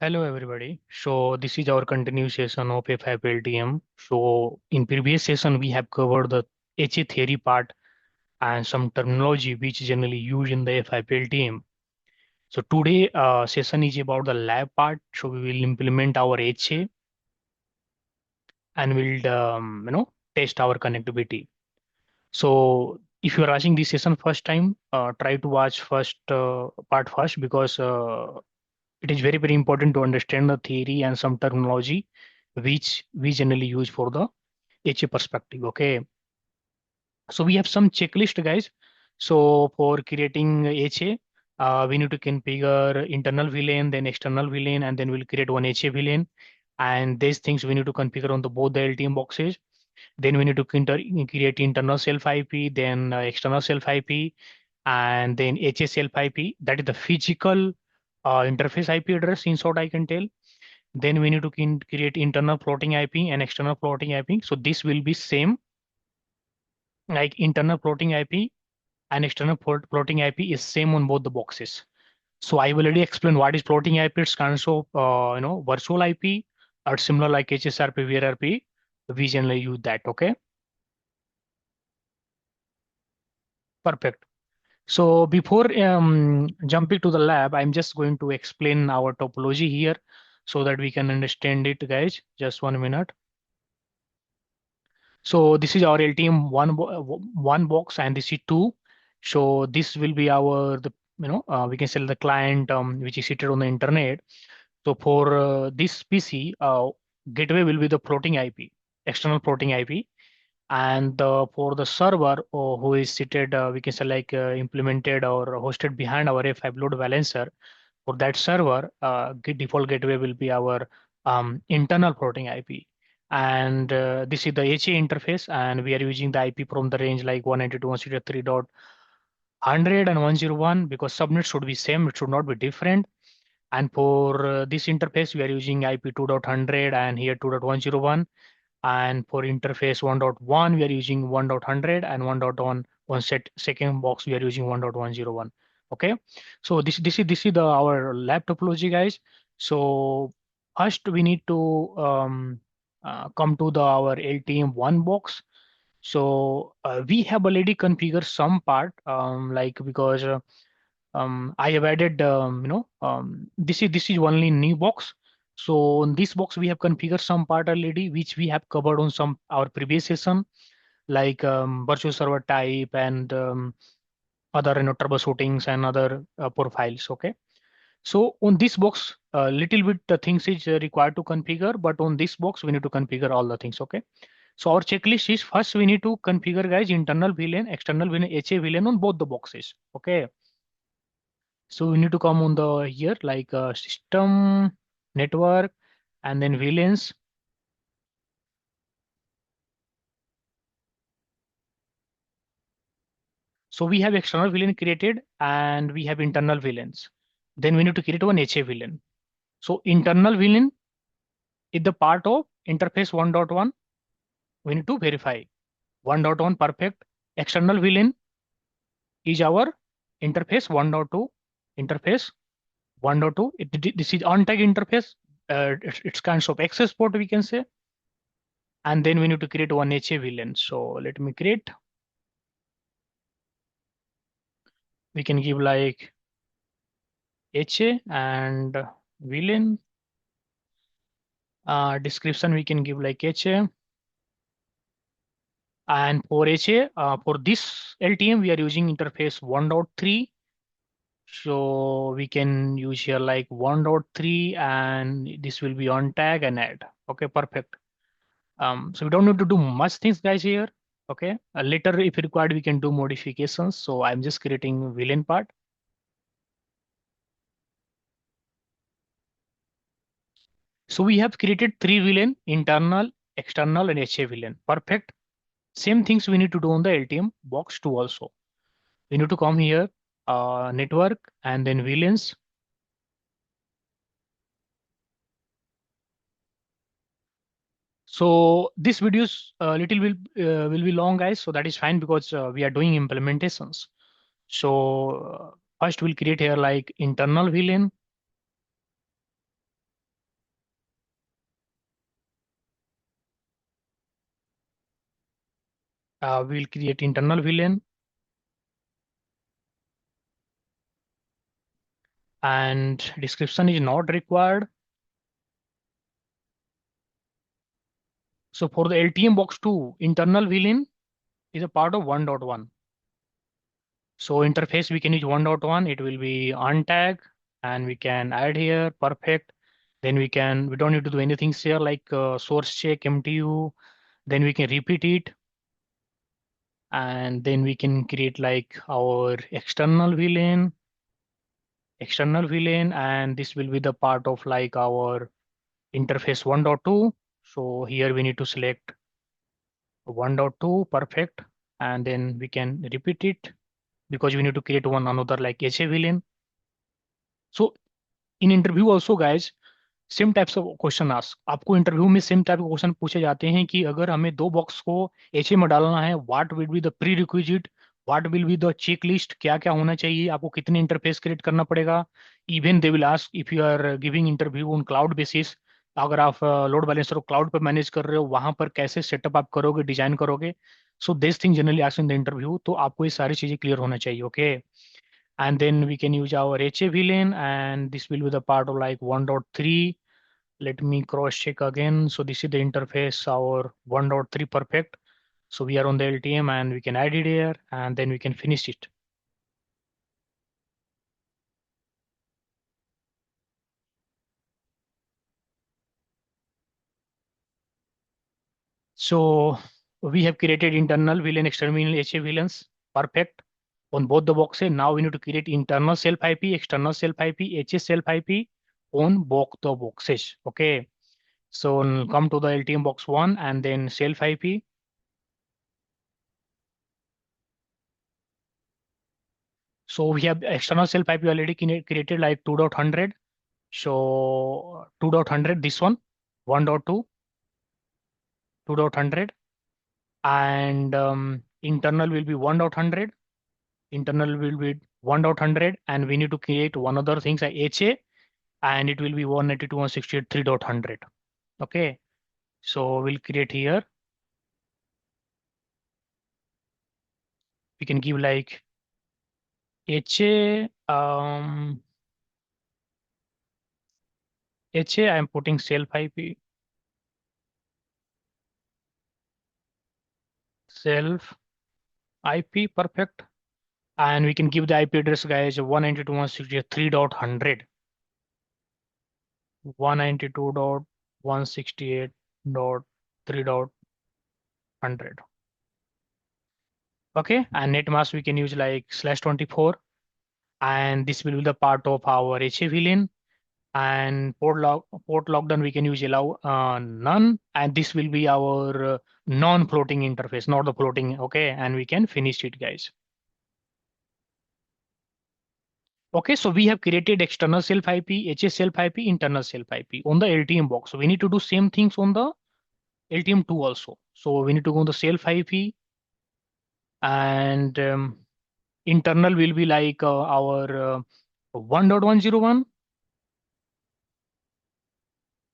Hello everybody. So this is our continuation of F5 LTM. So in previous session we have covered the HA theory part and some terminology which generally used in the F5 LTM. So today session is about the lab part. So we will implement our HA and we'll test our connectivity. So if you are watching this session first time, try to watch first part first because it is very important to understand the theory and some terminology which we generally use for the HA perspective. Okay, so we have some checklist, guys. So for creating HA, we need to configure internal VLAN, then external VLAN, and then we'll create one HA VLAN. And these things we need to configure on the both the LTM boxes. Then we need to create internal self IP, then external self IP, and then HA self IP. That is the physical interface IP address. In short, I can tell. Then we need to create internal floating IP and external floating IP. So this will be same like internal floating IP and external floating IP is same on both the boxes. So I will already explain what is floating IP. It's kind of virtual IP or similar like HSRP, VRRP. We generally use that. Okay, perfect. So before jumping to the lab, I'm just going to explain our topology here so that we can understand it, guys. Just 1 minute. So this is our LTM one box and this is two. So this will be our we can sell the client which is seated on the internet. So for this PC, gateway will be the floating IP, external floating IP, and for the server who is seated, we can say like implemented or hosted behind our F5 load balancer. For that server, default gateway will be our internal floating IP. And this is the HA interface, and we are using the IP from the range like 192.168.3.100 and 101 because subnet should be same, it should not be different. And for this interface, we are using IP 2.100 and here 2.101. And for interface 1.1, we are using 1.100 and 1.1 second box, we are using 1.101. Okay, so this is the our lab topology, guys. So first we need to come to the our LTM one box. So we have already configured some part like because I have added this is only new box. So in this box we have configured some part already which we have covered on some our previous session like virtual server type and other troubleshootings and other profiles. Okay, so on this box little bit the things is required to configure, but on this box we need to configure all the things. Okay, so our checklist is first we need to configure, guys, internal VLAN, external VLAN, HA VLAN on both the boxes. Okay, so we need to come on the here like system, network, and then VLANs. So we have external VLAN created and we have internal VLANs. Then we need to create one HA VLAN. So internal VLAN is the part of interface 1.1. We need to verify 1.1 perfect. External VLAN is our interface 1.2, interface 1.2. This is on-tag interface. It's kind of access port, we can say. And then we need to create one HA VLAN. So let me create. We can give like HA and VLAN. Description we can give like HA. And for HA, for this LTM, we are using interface 1.3. So we can use here like 1.3 and this will be on tag and add. Okay, perfect. So we don't need to do much things, guys, here. Okay, later if required, we can do modifications. So I'm just creating VLAN part. So we have created three VLAN, internal, external, and HA VLAN. Perfect. Same things we need to do on the LTM box 2 also. We need to come here, network, and then VLANs. So this video is little will be long, guys. So that is fine because we are doing implementations. So first we'll create here like internal VLAN. We'll create internal VLAN, and description is not required. So for the LTM box 2, internal VLAN is a part of 1.1. So interface we can use 1.1. It will be untag, and we can add here. Perfect. Then we don't need to do anything here like source check MTU. Then we can repeat it, and then we can create like our external VLAN, and this will be the part of like our interface 1.2. So here we need to select 1.2. Perfect. And then we can repeat it because we need to create one another like HA VLAN. So in interview also guys, same types of question ask आपको interview में same type के question पूछे जाते हैं कि अगर हमें दो बॉक्स को एचए में डालना है, what will be the prerequisite, what will be the checklist, क्या क्या होना चाहिए, आपको कितने इंटरफेस क्रिएट करना पड़ेगा। Even they will ask if you are giving interview on cloud basis, अगर आप लोड बैलेंसर को क्लाउड पर मैनेज कर रहे हो, वहां पर कैसे सेटअप आप करोगे, डिजाइन करोगे। So this thing generally ask in the interview, तो आपको ये सारी चीजें क्लियर होना चाहिए। Okay, and then we can use our HA VLAN, and this will be the part of like 1.3. Let me cross check again. So this is the interface, our 1.3. Perfect. So we are on the LTM and we can add it here, and then we can finish it. So we have created internal VLAN, external HA VLANs. Perfect. On both the boxes. Now we need to create internal self IP, external self IP, HA self IP on both the boxes. Okay. So come to the LTM box 1 and then self IP. So we have external self IP already created like 2.100. So 2.100, this one, 1.2, 2.100, and internal will be 1.100. Internal will be 1.100, and we need to create one other things like HA, and it will be 192.168 3.100. Okay, so we'll create here. We can give like HA, HA. I'm putting self IP, self IP. Perfect. And we can give the IP address guys 192.168.3.100. 192.168.3.100. Okay, and net mask we can use like /24, and this will be the part of our HA VLAN. And port lockdown we can use allow none, and this will be our non-floating interface, not the floating. Okay, and we can finish it guys. Okay, so we have created external self IP, HA self IP, internal self IP on the LTM box. So we need to do same things on the LTM 2 also. So we need to go on the self IP, and internal will be like our 1.101.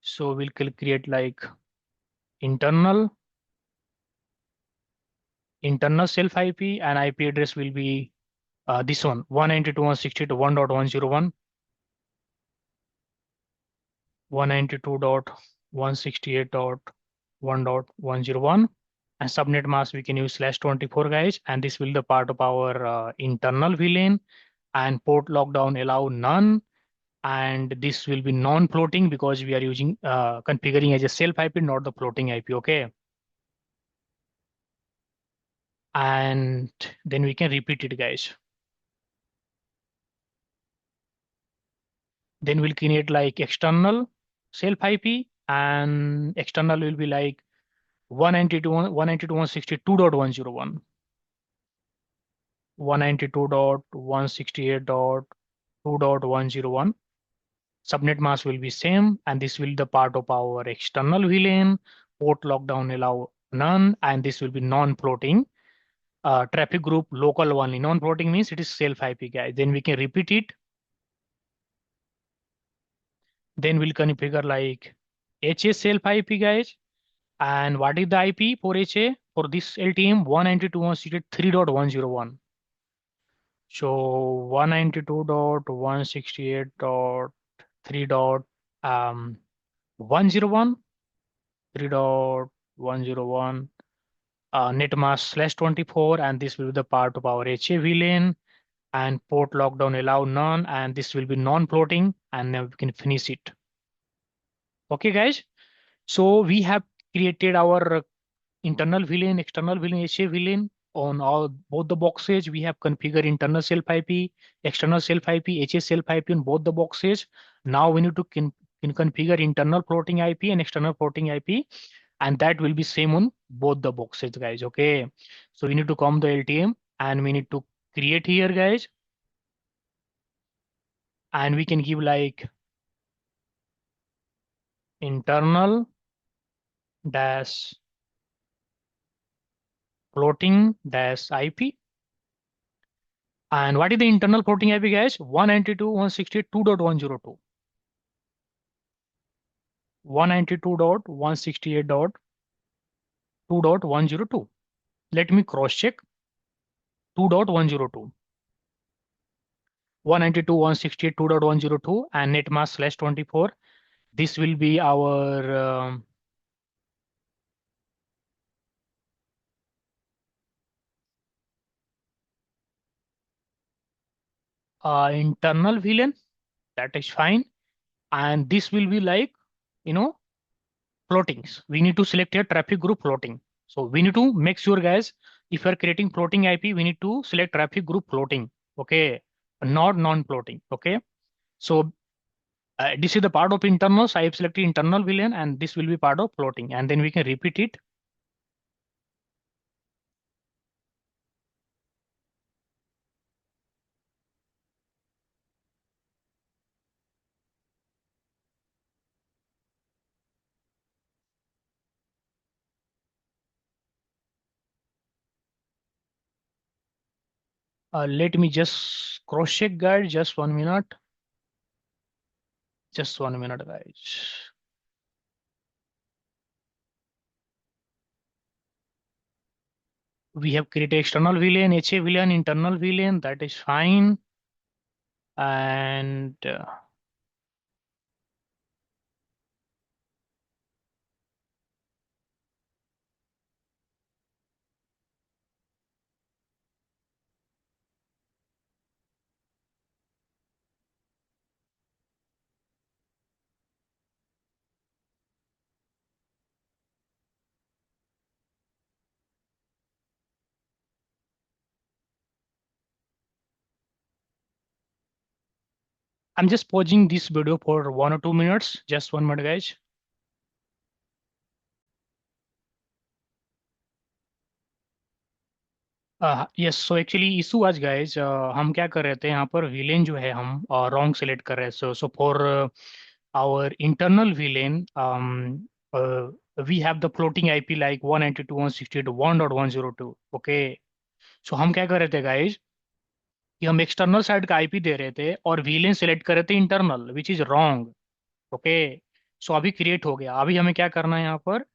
So we'll create like internal self IP, and IP address will be this one, 192.168.1.101, 192.168.1.101. And subnet mask we can use /24 guys, and this will be the part of our internal VLAN. And port lockdown allow none, and this will be non-floating because we are using configuring as a self IP, not the floating IP. Okay, and then we can repeat it guys. Then we'll create like external self IP, and external will be like 192.168.2.101, 192.168.2.101. Subnet mask will be same, and this will be the part of our external VLAN. Port lockdown allow none, and this will be non-floating. Traffic group local only. Non-floating means it is self IP guys. Then we can repeat it. Then we'll configure like HA self IP guys. And what is the IP for HA? for this LTM 192.168.3.101. So 192.168.3.101, 3.101, net mask /24, and this will be the part of our HA VLAN, and port lockdown allow none, and this will be non-floating, and then we can finish it. Okay, guys. So we have created our internal VLAN, external VLAN, HA VLAN on all both the boxes. We have configured internal self IP, external self IP, HA self IP on both the boxes. Now we need to configure internal floating IP and external floating IP, and that will be same on both the boxes, guys. Okay. So we need to come the LTM and we need to create here, guys, and we can give like internal dash floating dash IP. And what is the internal floating IP, guys? 192.168.2.102. 192.168.2.102. Let me cross check. 2.102. 192.168.2.102 and netmask /24. This will be our internal VLAN. That is fine. And this will be like, you know, floatings. We need to select here traffic group floating. So we need to make sure, guys, if you are creating floating IP, we need to select traffic group floating. Okay, not non-floating. Okay, so this is the part of internals. I have selected internal VLAN, and this will be part of floating, and then we can repeat it. Let me just cross check, guys. Just 1 minute. Just 1 minute, guys. We have created external VLAN, HA VLAN, internal VLAN. That is fine. And I'm just pausing this video for 1 or 2 minutes. Just 1 minute, guys. Yes so actually issue आज guys हम क्या कर रहे थे यहाँ पर villain जो है हम रॉन्ग सेलेक्ट कर रहे हैं so for our internal VLAN we have the floating IP like 192.168.1.102. Okay, so हम क्या कर रहे थे गाइज कि हम एक्सटर्नल साइड का आईपी दे रहे थे और विलेन सेलेक्ट कर रहे थे internal, which is wrong. Okay, so अभी क्रिएट हो गया. अभी हमें क्या करना है यहाँ पर,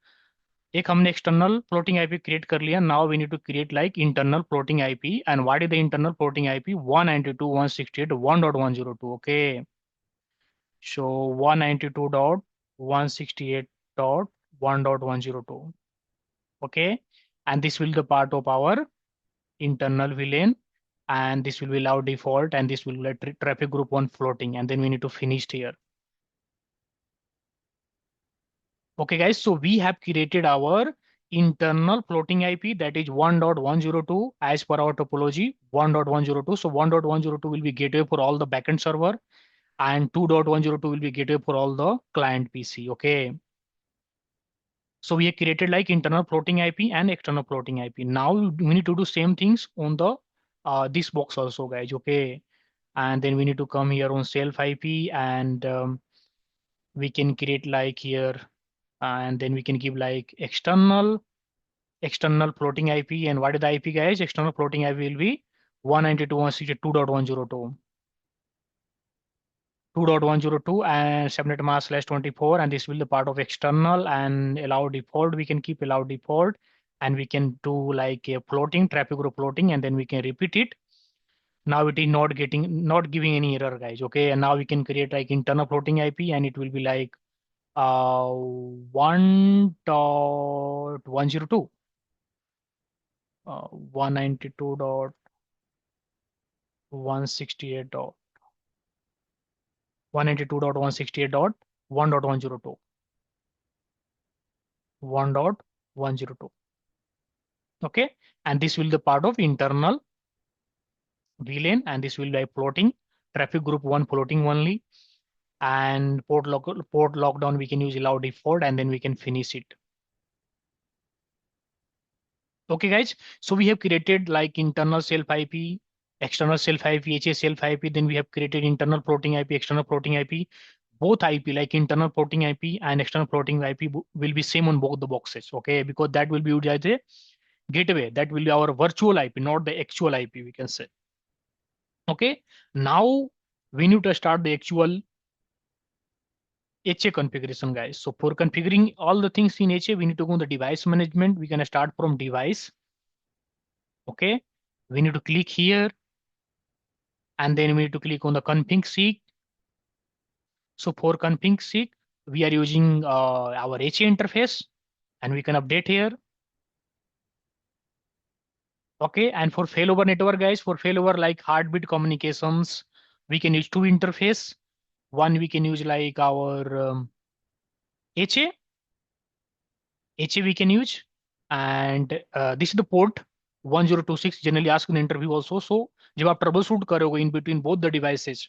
एक हमने एक्सटर्नल फ्लोटिंग आईपी क्रिएट कर लिया. Now we need to create like internal floating IP. And what is the internal floating IP? 192.168.1.102. Okay, so 192.168.1.102. okay, and this will be the part of our internal VLAN, and this will be allow default, and this will let traffic group 1 floating, and then we need to finish here. Okay, guys, so we have created our internal floating IP, that is 1.102 as per our topology 1.102. So 1.102 will be gateway for all the backend server, and 2.102 will be gateway for all the client PC. Okay. So we have created like internal floating IP and external floating IP. Now we need to do same things on the this box also, guys. Okay. And then we need to come here on self IP, and we can create like here, and then we can give like external floating IP. And what is the IP, guys? External floating IP will be 192.168.2.102. 2.102 and subnet mask /24, and this will be the part of external, and allow default. We can keep allow default, and we can do like a plotting, traffic group plotting, and then we can repeat it. Now it is not giving any error, guys. Okay, and now we can create like internal floating IP, and it will be like 1.102, 192.168 dot 192.168.1.102, 1.102. Okay, and this will be the part of internal VLAN, and this will be plotting traffic group one plotting only, and port lockdown we can use allow default, and then we can finish it. Okay, guys. So we have created like internal self IP, external self IP, HA self IP. Then we have created internal floating IP, external floating IP. Both IP, like internal floating IP and external floating IP, will be same on both the boxes. Okay, because that will be used as a gateway. That will be our virtual IP, not the actual IP, we can say. Okay. Now we need to start the actual HA configuration, guys. So for configuring all the things in HA, we need to go on the device management. We can start from device. Okay. We need to click here, and then we need to click on the config seek. So for config seek, we are using our HA interface, and we can update here. Okay, and for failover network, guys, for failover like heartbeat communications, we can use two interface. One we can use like our HA we can use, and this is the port 1026 generally asked in the interview also. So जब आप trouble shoot करोगे in between both the devices,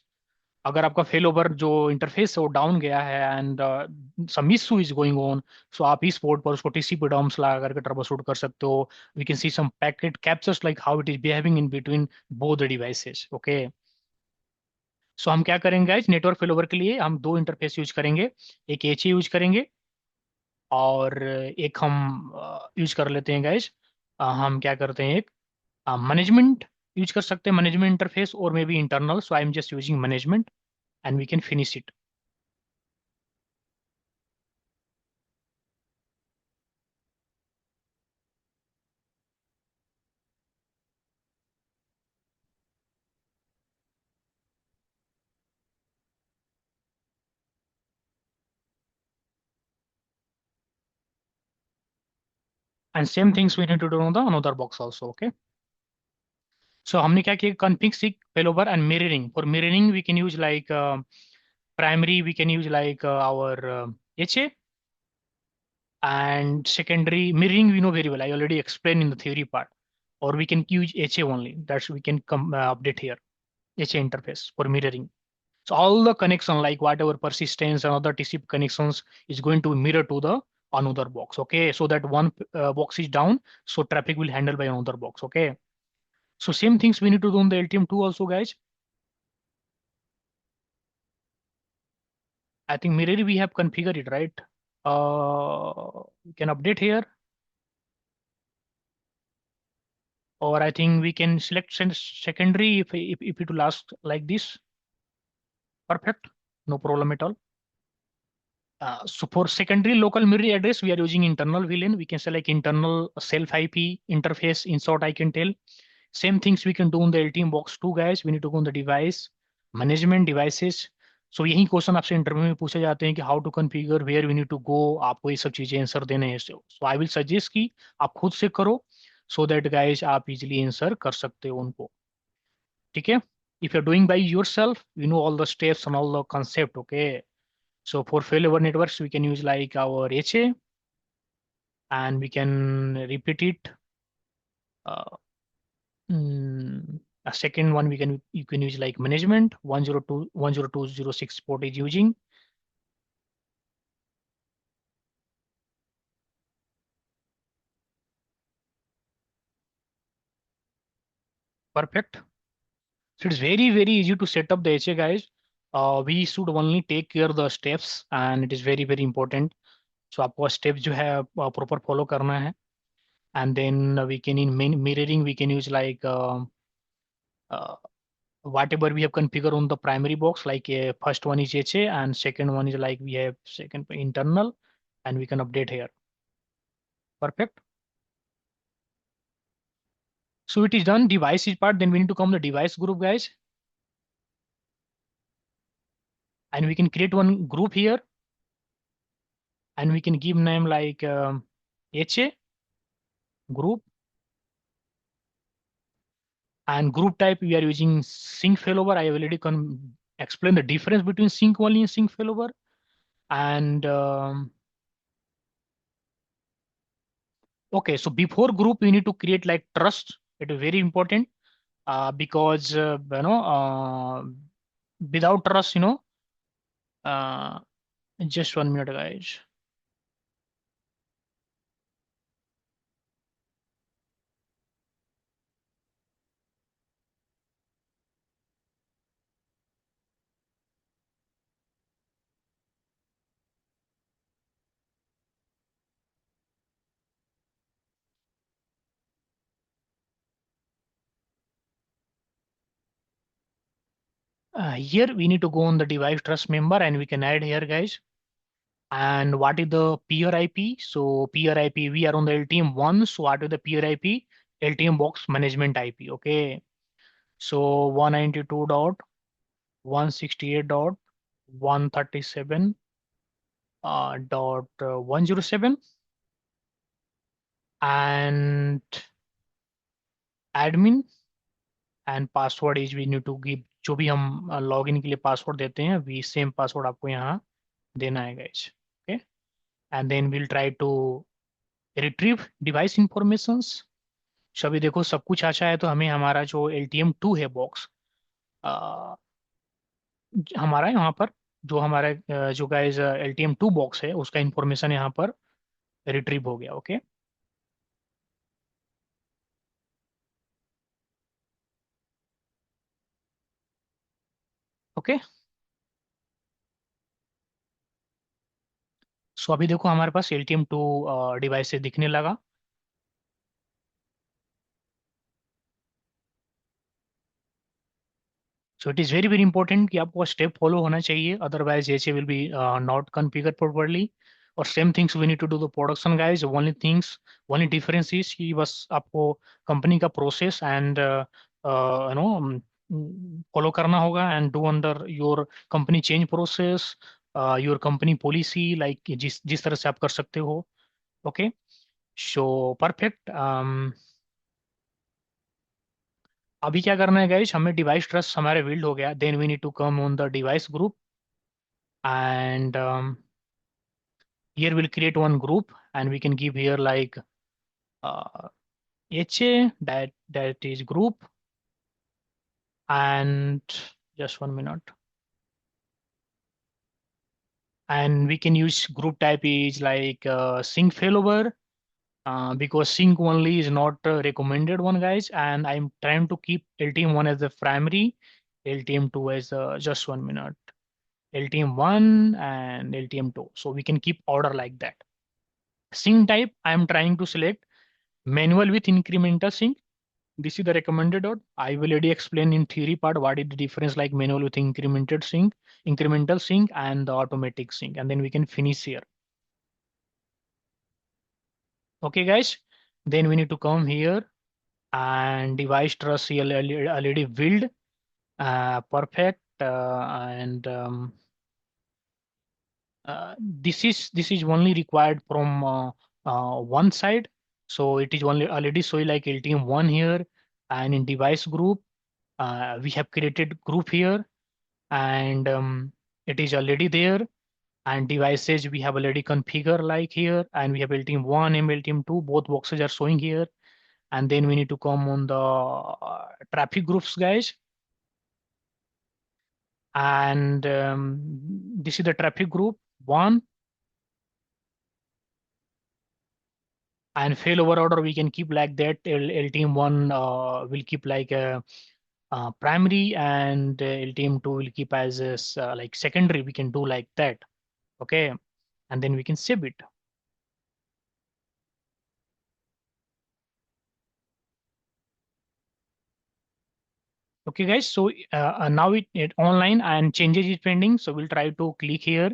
अगर आपका fail over जो interface है वो down गया है and some issue is going on, so आप इस पोर्ट पर उसको टीसीपी डॉम्स लगा करके ट्रबल शूट कर सकते हो. We can see some packet captures like how it is behaving in between both the devices. Okay, so हम क्या करेंगे गाइस, नेटवर्क फेल ओवर के लिए हम दो इंटरफेस यूज करेंगे. एक एच यूज करेंगे, और एक हम यूज कर लेते हैं गाइस, हम क्या करते हैं, एक मैनेजमेंट यूज कर सकते हैं, मैनेजमेंट इंटरफेस, और maybe internal. So I am just using management, and we can finish it. And same things we need to do on the another box also. Okay, so हमने क्या किया, config seek failover and mirroring. For mirroring we can use like primary, we can use like our HA, and secondary mirroring we know very well, I already explained in the theory part. Or we can use HA only, that's we can come update here, HA interface for mirroring. So all the connection, like whatever persistence and other TCP connections, is going to mirror to the another box. Okay, so that one box is down, so traffic will handle by another box. Okay, so same things we need to do on the LTM2 also, guys. I think mirror we have configured it, right? We can update here, or I think we can select secondary if it will ask like this. Perfect, no problem at all. So for secondary local mirror address, we are using internal VLAN. We can select internal self IP interface. In short, I can tell. Same things we can do on the LTM box too, guys. We need to go on the device management devices. So यही question आपसे interview में पूछे जाते हैं कि how to configure, where we need to go, आपको ये सब चीजें आंसर देने हैं. सो आई विल सजेस्ट कि आप खुद से करो, सो दैट गाइस आप इजीली आंसर कर सकते हो उनको. ठीक है, if you're doing by yourself, you know all the steps and all the concept. Okay, so for failover networks we can use like our HA, and we can repeat it. uh, a second one you can use like management 102.102.106 port is using. Perfect. So it's very easy to set up the HA, guys. We should only take care of the steps, and it is very important. So आपको steps जो है proper follow करना है. And then we can in main mirroring we can use like uh, whatever we have configured on the primary box, like first one is HA and second one is like we have second internal, and we can update here. Perfect. So it is done. Device is part. Then we need to come the device group, guys, and we can create one group here, and we can give name like HA group, and group type we are using sync failover. I already can explain the difference between sync only and sync failover. And okay, so before group we need to create like trust. It is very important because without trust, uh, just 1 minute, guys. Here we need to go on the device trust member and we can add here, guys. And what is the peer IP? So peer IP, we are on the LTM 1. So what is the peer IP? LTM box management IP. Okay. So 192.168.137 dot 107, and admin, and password is we need to give, जो भी हम login के लिए password देते हैं we same password आपको यहाँ देना है, guys. Okay. And then will try to retrieve device informations. So अभी देखो सब कुछ अच्छा है, तो हमें हमारा जो LTM 2 है बॉक्स, हमारा यहाँ पर जो हमारा जो गाइस LTM 2 बॉक्स है उसका इंफॉर्मेशन यहाँ पर रिट्रीव हो गया. ओके. ओके. सो अभी देखो हमारे पास LTM 2 डिवाइस से दिखने लगा. So it is very very important कि आपको स्टेप फॉलो होना चाहिए, otherwise H will be not configure properly. और same things we need to do the production, guys. Only difference is कि बस आपको कंपनी का प्रोसेस एंड फॉलो करना होगा and do under your company change process, your company policy, like जिस जिस तरह से आप कर सकते हो. ओके. So perfect. अभी क्या करना है, गाइज, हमें डिवाइस ट्रस्ट हमारे बिल्ड हो गया. Then we need to come on the device group, and here we'll create one group and we can give here like uh, HA, that is group. And just 1 minute, and we can use group type is like sync failover, because sync only is not recommended one, guys, and I'm trying to keep LTM 1 as the primary, LTM 2 as just 1 minute, LTM 1 and LTM 2, so we can keep order like that. Sync type I'm trying to select manual with incremental sync. This is the recommended dot. I will already explain in theory part what is the difference like manual with incremental sync and the automatic sync, and then we can finish here. Okay, guys. Then we need to come here and device trust here already build. Perfect. And this is only required from one side. So it is only already showing like LTM 1 here, and in device group we have created group here, and it is already there. And devices we have already configured like here, and we have LTM 1 and LTM 2, both boxes are showing here. And then we need to come on the traffic groups, guys. And this is the traffic group 1, and failover order we can keep like that. LTM 1 will keep like a primary, and LTM 2 will keep as like secondary. We can do like that. Okay. And then we can save it. Okay, guys. So now it online and changes is pending. So we'll try to click here,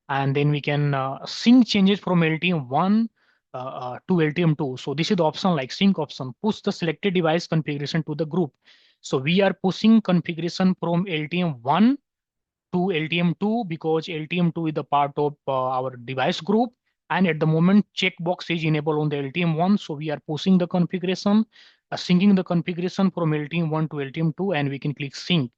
and then we can sync changes from LTM 1 to LTM2. So this is the option like sync option, push the selected device configuration to the group. So we are pushing configuration from LTM1 to LTM2 because LTM2 is the part of our device group. And at the moment, checkbox is enabled on the LTM1. So we are pushing the configuration, syncing the configuration from LTM1 to LTM2, and we can click sync.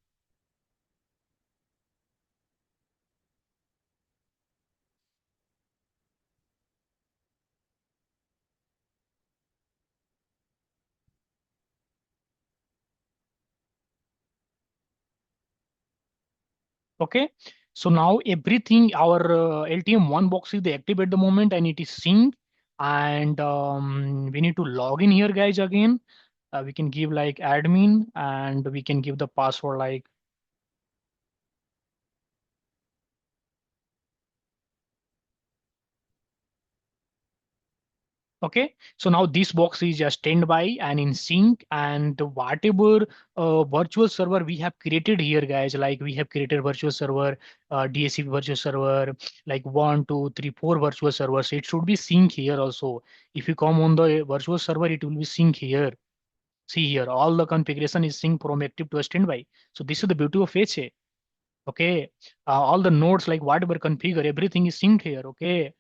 Okay. So now everything, our LTM1 box is active at the moment and it is synced. And we need to log in here, guys, again. We can give like admin and we can give the password like. Okay, so now this box is just standby and in sync, and whatever virtual server we have created here, guys, like we have created virtual server, DSCP virtual server, like 1, 2, 3, 4 virtual servers. It should be sync here also. If you come on the virtual server, it will be sync here. See here, all the configuration is sync from active to standby. So this is the beauty of HA. Okay, all the nodes like whatever configure, everything is synced here. Okay,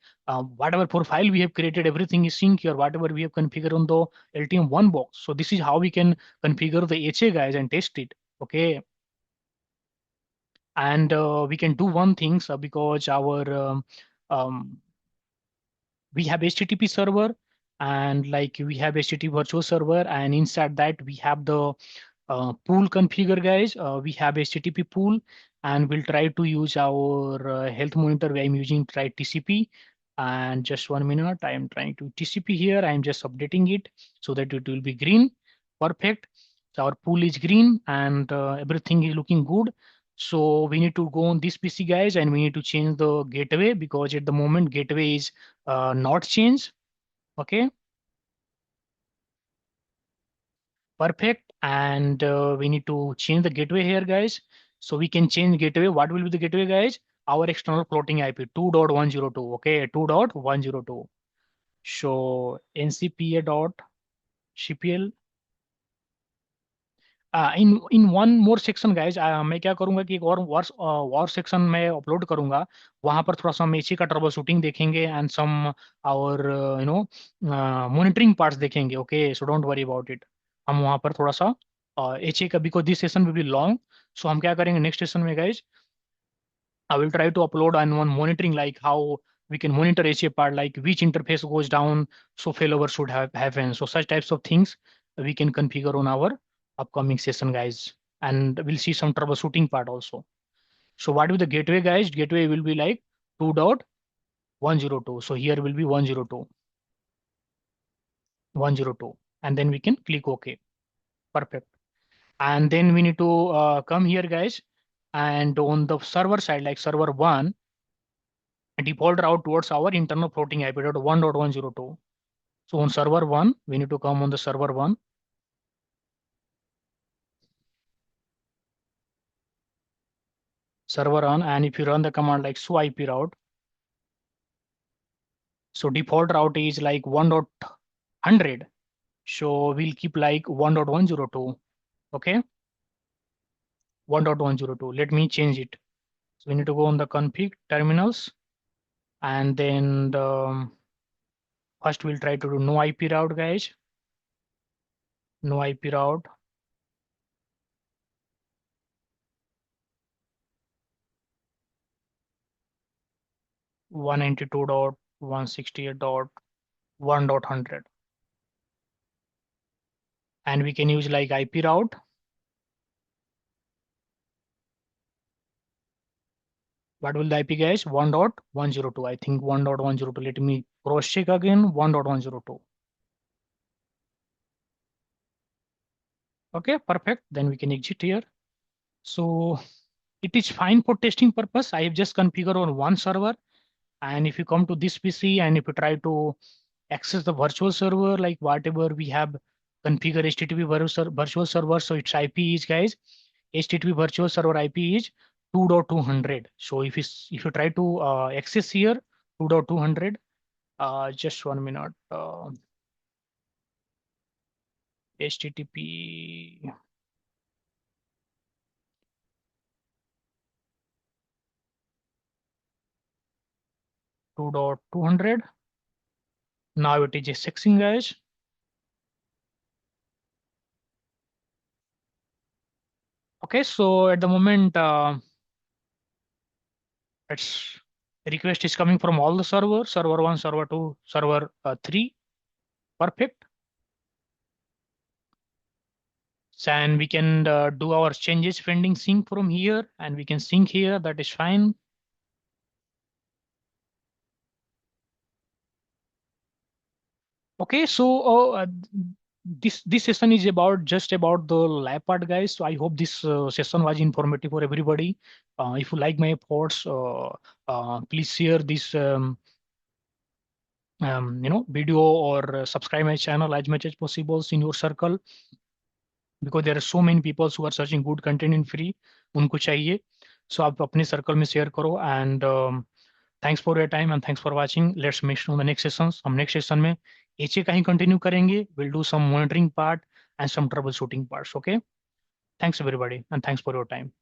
whatever profile we have created, everything is synced here. Whatever we have configured on the LTM1 box. So this is how we can configure the HA, guys, and test it. Okay, and we can do one thing because our um, we have HTTP server and like we have HTTP virtual server, and inside that we have the pool configure, guys. We have HTTP pool, and we'll try to use our health monitor where I'm using try TCP. And just 1 minute, I'm trying to TCP here. I'm just updating it so that it will be green. Perfect. So our pool is green and everything is looking good. So we need to go on this PC, guys, and we need to change the gateway because at the moment gateway is not changed. Okay. Perfect. And we need to change the gateway here, guys. So we can change gateway. What will be the gateway, guys? Our external floating IP 2.102. Okay, 2.102. So ncpa dot cpl. In one more section guys, मैं क्या करूंगा कि एक और section में upload करूंगा। वहां पर थोड़ा सा हम एसी का ट्रबल शूटिंग देखेंगे एंड सम और यू नो मॉनिटरिंग पार्ट्स देखेंगे। Okay, so don't worry about it. हम वहां पर थोड़ा सा एसी का, because this session will be long, so हम क्या करेंगे नेक्स्ट सेशन में, guys, I will try to upload on one monitoring, like how we can monitor HA part, like which interface goes down, so failover should have happen. So such types of things we can configure on our upcoming session, guys. And we'll see some troubleshooting part also. So what will the gateway, guys? Gateway will be like 2.102. So here will be 102, 102. And then we can click OK. Perfect. And then we need to come here, guys. And on the server side, like server one, default route towards our internal floating IP dot 1.102. So on server one, we need to come on the server one, server on, and if you run the command like show IP route, so default route is like 1.100. So we'll keep like 1.102. Okay, 1.102. Let me change it. So we need to go on the config terminals, and then first we'll try to do no IP route, guys. No IP route. One 192.168.1.100, and we can use like IP route. What will the IP, guys? 1.102. I think 1.102. Let me cross check again. 1.102. Okay, perfect. Then we can exit here. So it is fine for testing purpose. I have just configured on one server. And if you come to this PC and if you try to access the virtual server, like whatever we have configured HTTP virtual server, so its IP is, guys, HTTP virtual server IP is 2.200. So if you try to access here 2.200, Just 1 minute. HTTP 2.200. Now it is succeeding, guys. Okay, so at the moment, it's request is coming from all the servers, server 1, server 2, server 3. Perfect. So, and we can do our changes pending sync from here, and we can sync here. That is fine. Okay, so this session is about just about the lab part, guys. So I hope this session was informative for everybody. If you like my thoughts, please share this video, or subscribe my channel as much as possible in your circle, because there are so many people who are searching good content in free. उनको चाहिए. So आप अपने circle में share करो. And thanks for your time and thanks for watching. Let's meet on the next sessions. हम next session में HA का ही continue करेंगे. We'll do some monitoring part and some troubleshooting parts. Okay. Thanks everybody and thanks for your time.